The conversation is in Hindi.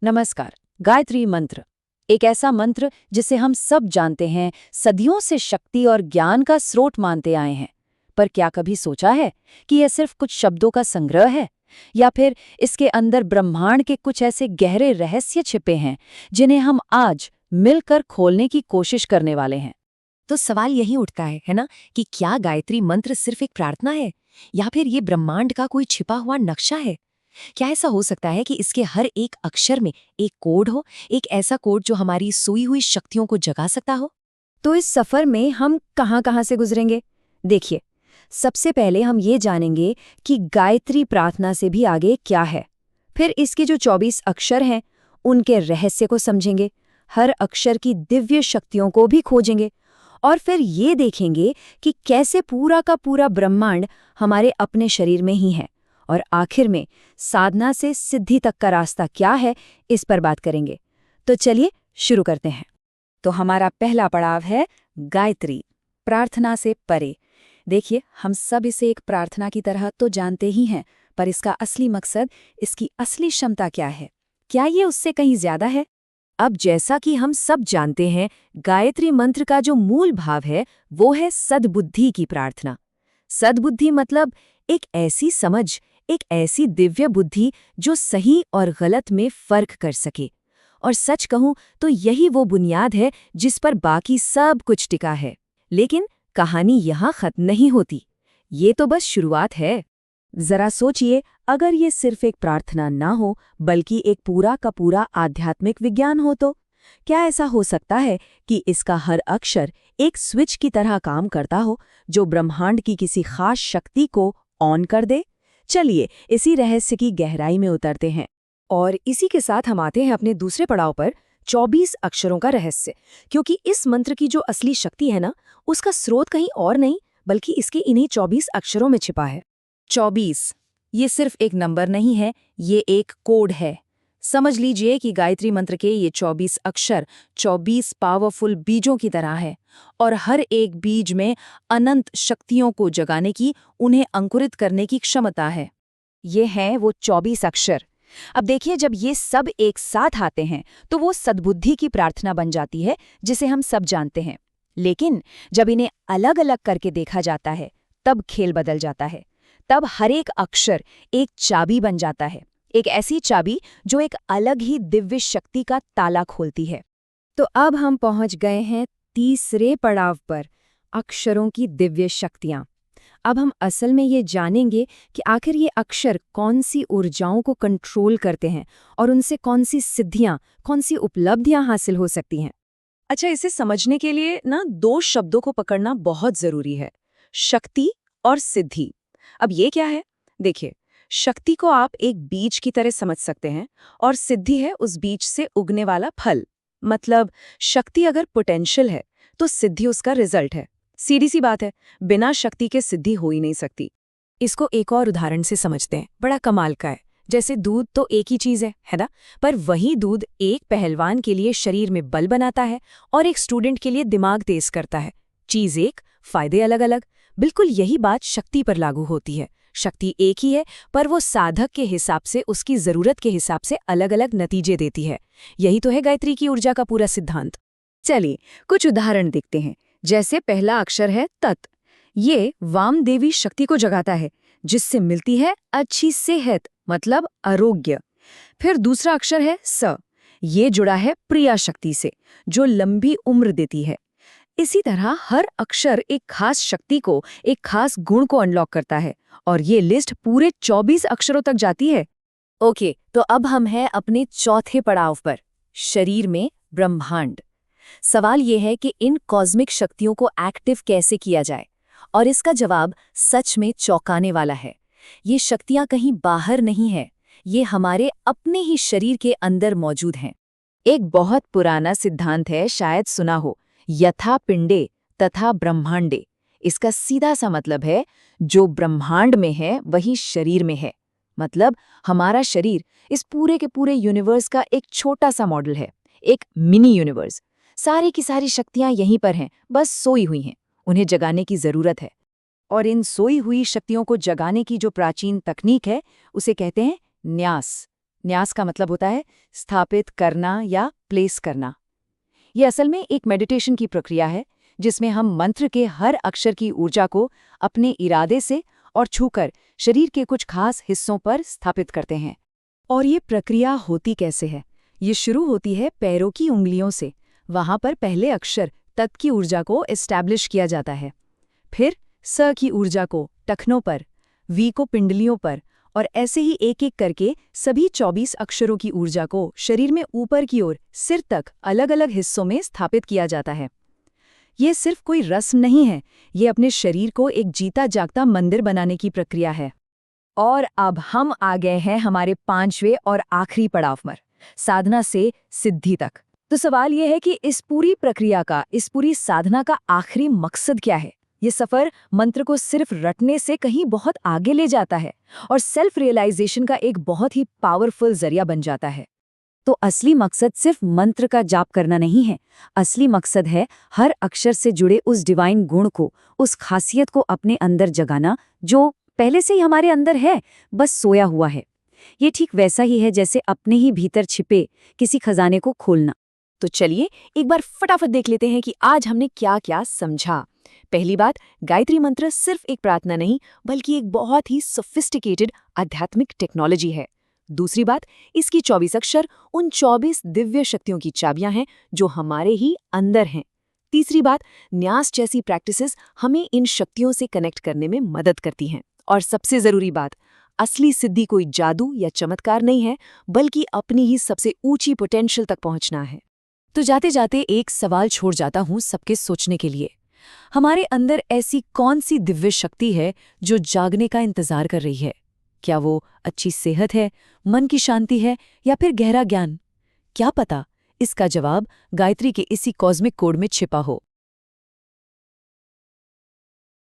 नमस्कार। गायत्री मंत्र एक ऐसा मंत्र जिसे हम सब जानते हैं, सदियों से शक्ति और ज्ञान का स्रोत मानते आए हैं। पर क्या कभी सोचा है कि यह सिर्फ कुछ शब्दों का संग्रह है, या फिर इसके अंदर ब्रह्मांड के कुछ ऐसे गहरे रहस्य छिपे हैं जिन्हें हम आज मिलकर खोलने की कोशिश करने वाले हैं। तो सवाल यही उठता है ना, कि क्या गायत्री मंत्र सिर्फ एक प्रार्थना है या फिर ये ब्रह्मांड का कोई छिपा हुआ नक्शा है। क्या ऐसा हो सकता है कि इसके हर एक अक्षर में एक कोड हो, एक ऐसा कोड जो हमारी सोई हुई शक्तियों को जगा सकता हो। तो इस सफर में हम कहाँ कहाँ से गुजरेंगे? देखिए, सबसे पहले हम ये जानेंगे कि गायत्री प्रार्थना से भी आगे क्या है। फिर इसके जो 24 अक्षर हैं, उनके रहस्य को समझेंगे, हर अक्षर की दिव्य शक्तियों को भी खोजेंगे, और फिर ये देखेंगे कि कैसे पूरा का पूरा ब्रह्मांड हमारे अपने शरीर में ही है। और आखिर में साधना से सिद्धि तक का रास्ता क्या है, इस पर बात करेंगे। तो चलिए शुरू करते हैं। तो हमारा पहला पड़ाव है गायत्री, प्रार्थना से परे। देखिए, हम सब इसे एक प्रार्थना की तरह तो जानते ही हैं, पर इसका असली मकसद, इसकी असली क्षमता क्या है? क्या ये उससे कहीं ज्यादा है? अब जैसा कि हम सब जानते हैं, गायत्री मंत्र का जो मूल भाव है वो है सद्बुद्धि की प्रार्थना। सद्बुद्धि मतलब एक ऐसी समझ, एक ऐसी दिव्य बुद्धि जो सही और गलत में फर्क कर सके। और सच कहूं तो यही वो बुनियाद है जिस पर बाकी सब कुछ टिका है। लेकिन कहानी यहाँ खत्म नहीं होती, ये तो बस शुरुआत है। जरा सोचिए, अगर ये सिर्फ एक प्रार्थना ना हो बल्कि एक पूरा का पूरा आध्यात्मिक विज्ञान हो, तो क्या ऐसा हो सकता है कि इसका हर अक्षर एक स्विच की तरह काम करता हो जो ब्रह्मांड की किसी खास शक्ति को ऑन कर दे? चलिए इसी रहस्य की गहराई में उतरते हैं। और इसी के साथ हम आते हैं अपने दूसरे पड़ाव पर, 24 अक्षरों का रहस्य। क्योंकि इस मंत्र की जो असली शक्ति है ना, उसका स्रोत कहीं और नहीं बल्कि इसके इन्हीं 24 अक्षरों में छिपा है। 24 ये सिर्फ एक नंबर नहीं है, ये एक कोड है। समझ लीजिए कि गायत्री मंत्र के ये 24 अक्षर 24 पावरफुल बीजों की तरह है, और हर एक बीज में अनंत शक्तियों को जगाने की, उन्हें अंकुरित करने की क्षमता है। ये हैं वो 24 अक्षर। अब देखिए, जब ये सब एक साथ आते हैं तो वो सद्बुद्धि की प्रार्थना बन जाती है, जिसे हम सब जानते हैं। लेकिन जब इन्हें अलग अलग करके देखा जाता है, तब खेल बदल जाता है। तब हर एक अक्षर एक चाबी बन जाता है, एक ऐसी चाबी जो एक अलग ही दिव्य शक्ति का ताला खोलती है। तो अब हम पहुंच गए हैं तीसरे पड़ाव पर, अक्षरों की दिव्य शक्तियां। अब हम असल में ये जानेंगे कि आखिर ये अक्षर कौन सी ऊर्जाओं को कंट्रोल करते हैं और उनसे कौन सी सिद्धियां, कौन सी उपलब्धियां हासिल हो सकती हैं। अच्छा, इसे समझने के लिए ना 2 शब्दों को पकड़ना बहुत जरूरी है, शक्ति और सिद्धि। अब ये क्या है? देखिए, शक्ति को आप एक बीज की तरह समझ सकते हैं, और सिद्धि है उस बीज से उगने वाला फल। मतलब शक्ति अगर पोटेंशियल है तो सिद्धि उसका रिजल्ट है। सीधी सी बात है, बिना शक्ति के सिद्धि हो ही नहीं सकती। इसको एक और उदाहरण से समझते हैं, बड़ा कमाल का है। जैसे दूध तो एक ही चीज है ना? पर वही दूध एक पहलवान के लिए शरीर में बल बनाता है और एक स्टूडेंट के लिए दिमाग तेज करता है। चीज एक, फायदे अलग अलग। बिल्कुल यही बात शक्ति पर लागू होती है। शक्ति एक ही है, पर वो साधक के हिसाब से, उसकी जरूरत के हिसाब से अलग अलग नतीजे देती है। यही तो है गायत्री की ऊर्जा का पूरा सिद्धांत। चलिए कुछ उदाहरण देखते हैं। जैसे पहला अक्षर है तत्। ये वामदेवी शक्ति को जगाता है, जिससे मिलती है अच्छी सेहत, मतलब आरोग्य। फिर दूसरा अक्षर है स। ये जुड़ा है प्रिया शक्ति से, जो लंबी उम्र देती है। इसी तरह हर अक्षर एक खास शक्ति को, एक खास गुण को अनलॉक करता है, और ये लिस्ट पूरे 24 अक्षरों तक जाती है। ओके, तो अब हम हैं अपने चौथे पड़ाव पर, शरीर में ब्रह्मांड। सवाल ये है कि इन कॉस्मिक शक्तियों को एक्टिव कैसे किया जाए, और इसका जवाब सच में चौंकाने वाला है। ये शक्तियां कहीं बाहर नहीं है, ये हमारे अपने ही शरीर के अंदर मौजूद हैं। एक बहुत पुराना सिद्धांत है, शायद सुना हो, यथा पिंडे तथा ब्रह्मांडे। इसका सीधा सा मतलब है, जो ब्रह्मांड में है वही शरीर में है। मतलब हमारा शरीर इस पूरे के पूरे यूनिवर्स का एक छोटा सा मॉडल है, एक मिनी यूनिवर्स। सारी की सारी शक्तियां यहीं पर हैं, बस सोई हुई हैं। उन्हें जगाने की जरूरत है। और इन सोई हुई शक्तियों को जगाने की जो प्राचीन तकनीक है, उसे कहते हैं न्यास। न्यास का मतलब होता है स्थापित करना या प्लेस करना। ये असल में एक मेडिटेशन की प्रक्रिया है जिसमें हम मंत्र के हर अक्षर की ऊर्जा को अपने इरादे से और छूकर शरीर के कुछ खास हिस्सों पर स्थापित करते हैं। और ये प्रक्रिया होती कैसे है? ये शुरू होती है पैरों की उंगलियों से। वहां पर पहले अक्षर तत् की ऊर्जा को एस्टैब्लिश किया जाता है। फिर स की ऊर्जा को टखनों पर, वी को पिंडलियों पर, और ऐसे ही एक एक करके सभी 24 अक्षरों की ऊर्जा को शरीर में ऊपर की ओर सिर तक अलग अलग हिस्सों में स्थापित किया जाता है। ये सिर्फ कोई रस्म नहीं है, ये अपने शरीर को एक जीता जागता मंदिर बनाने की प्रक्रिया है। और अब हम आ गए हैं हमारे 5वें और आखिरी पड़ाव पर, साधना से सिद्धि तक। तो सवाल यह है कि इस पूरी प्रक्रिया का, इस पूरी साधना का आखिरी मकसद क्या है? ये सफर मंत्र को सिर्फ रटने से कहीं बहुत आगे ले जाता है और सेल्फ रियलाइजेशन का एक बहुत ही पावरफुल जरिया बन जाता है। तो असली मकसद सिर्फ मंत्र का जाप करना नहीं है। असली मकसद है हर अक्षर से जुड़े उस डिवाइन गुण को, उस खासियत को अपने अंदर जगाना जो पहले से ही हमारे अंदर है, बस सोया हुआ है। ये ठीक वैसा ही है जैसे अपने ही भीतर छिपे किसी खजाने को खोलना। तो चलिए एक बार फटाफट देख लेते हैं कि आज हमने क्या क्या समझा। पहली बात, गायत्री मंत्र सिर्फ एक प्रार्थना नहीं बल्कि एक बहुत ही सोफिस्टिकेटेड आध्यात्मिक टेक्नोलॉजी है। दूसरी बात, इसकी 24 अक्षर उन 24 दिव्य शक्तियों की चाबियां हैं जो हमारे ही अंदर हैं। तीसरी बात, न्यास जैसी प्रैक्टिसेस हमें इन शक्तियों से कनेक्ट करने में मदद करती हैं। और सबसे जरूरी बात, असली सिद्धि कोई जादू या चमत्कार नहीं है बल्कि अपनी ही सबसे ऊंची पोटेंशियल तक पहुंचना है। तो जाते जाते एक सवाल छोड़ जाता हूं सबके सोचने के लिए। हमारे अंदर ऐसी कौन सी दिव्य शक्ति है जो जागने का इंतजार कर रही है? क्या वो अच्छी सेहत है, मन की शांति है, या फिर गहरा ज्ञान? क्या पता इसका जवाब गायत्री के इसी कॉस्मिक कोड में छिपा हो।